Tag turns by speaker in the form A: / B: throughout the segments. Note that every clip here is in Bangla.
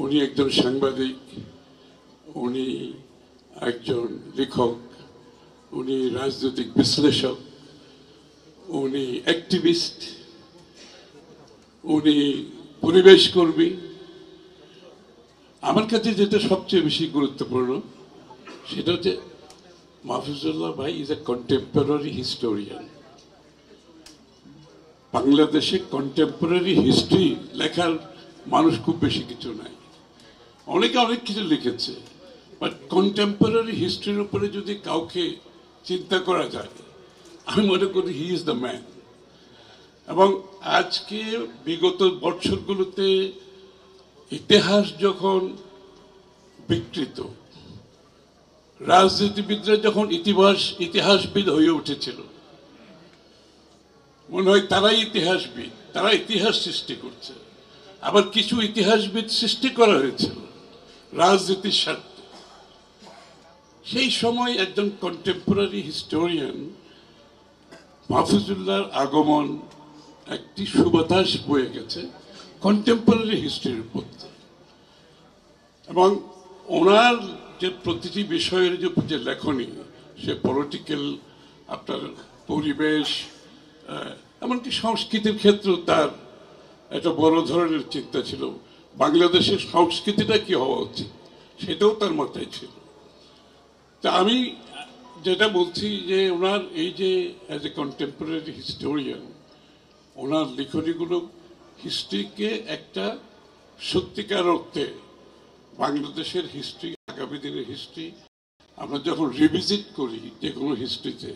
A: উনি একজন সাংবাদিক, উনি একজন লেখক, উনি রাজনৈতিক বিশ্লেষক, উনি অ্যাক্টিভিস্ট, উনি পরিবেশ কর্মী। আমার কাছে যেটা সবচেয়ে বেশি গুরুত্বপূর্ণ সেটা হচ্ছে মাহফুজুল্লাহ ভাই ইজ এ কন্টেম্পোরারি হিস্টোরিয়ান। বাংলাদেশে কন্টেম্পোরারি হিস্ট্রি লেখার মানুষ খুব বেশি কিছু নাই, অনেকে অনেক কিছু লিখেছে, বাট কন্টেম্পোরারি হিস্ট্রির উপরে যদি কাউকে চিন্তা করা যায়, আমি মনে করি হি ইজ দ্য ম্যান। এবং আজকে বিগত বছরগুলোতে ইতিহাস যখন বিকৃত, রাজনীতিবিদরা যখন ইতিহাসবিদ হয়ে উঠেছিল, মনে হয় তারাই ইতিহাসবিদ, তারা ইতিহাস সৃষ্টি করছে। আবার কিছু ইতিহাসবিদ সৃষ্টি করা হয়েছিল রাজনীতির স্বার্থে। সেই সময় একজন কন্টেম্পোরারি হিস্টোরিয়ান মাহফুজুল্লাহর আগমন একটি সুবাতাস বয়ে গেছে কন্টেম্পোরারি হিস্ট্রির মধ্যে। এবং ওনার যে প্রতিটি বিষয়ের যে লেখনী, সে পলিটিক্যাল, আপনার পরিবেশ, এমনকি সংস্কৃতির ক্ষেত্রেও তার একটা বড় ধরনের চিন্তা ছিল। বাংলাদেশের সংস্কৃতিটা কি হওয়া উচিত সেটাও তার মাথায় ছিল। তা আমি যেটা বলছি যে ওনার এই যে অ্যাজ এ কন্টেম্পোরারি হিস্টোরিয়ান, ওনার লেখনীগুলো হিস্ট্রিকে একটা সত্যিকার অর্থে বাংলাদেশের হিস্ট্রি, আগামী দিনের হিস্ট্রি আমরা যখন রিভিজিট করি যে কোনো হিস্ট্রিতে,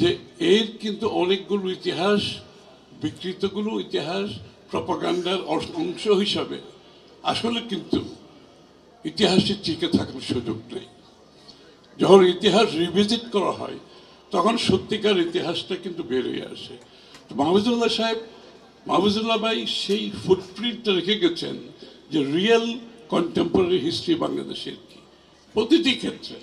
A: যে এর কিন্তু অনেকগুলো ইতিহাস, বিকৃতগুলো ইতিহাস প্রপাগান্ডার অংশ হিসাবে আসলে কিন্তু ইতিহাসে টিকে থাকার সুযোগ নেই। যখন ইতিহাস রিভিজিট করা হয় তখন সত্যিকার ইতিহাসটা কিন্তু বেরিয়ে আসে। মাহফুজুল্লাহ ভাই সেই ফুটপ্রিন্টটা রেখে গেছেন যে রিয়েল কন্টেম্পোরারি হিস্ট্রি বাংলাদেশের কি প্রতিটি ক্ষেত্রে।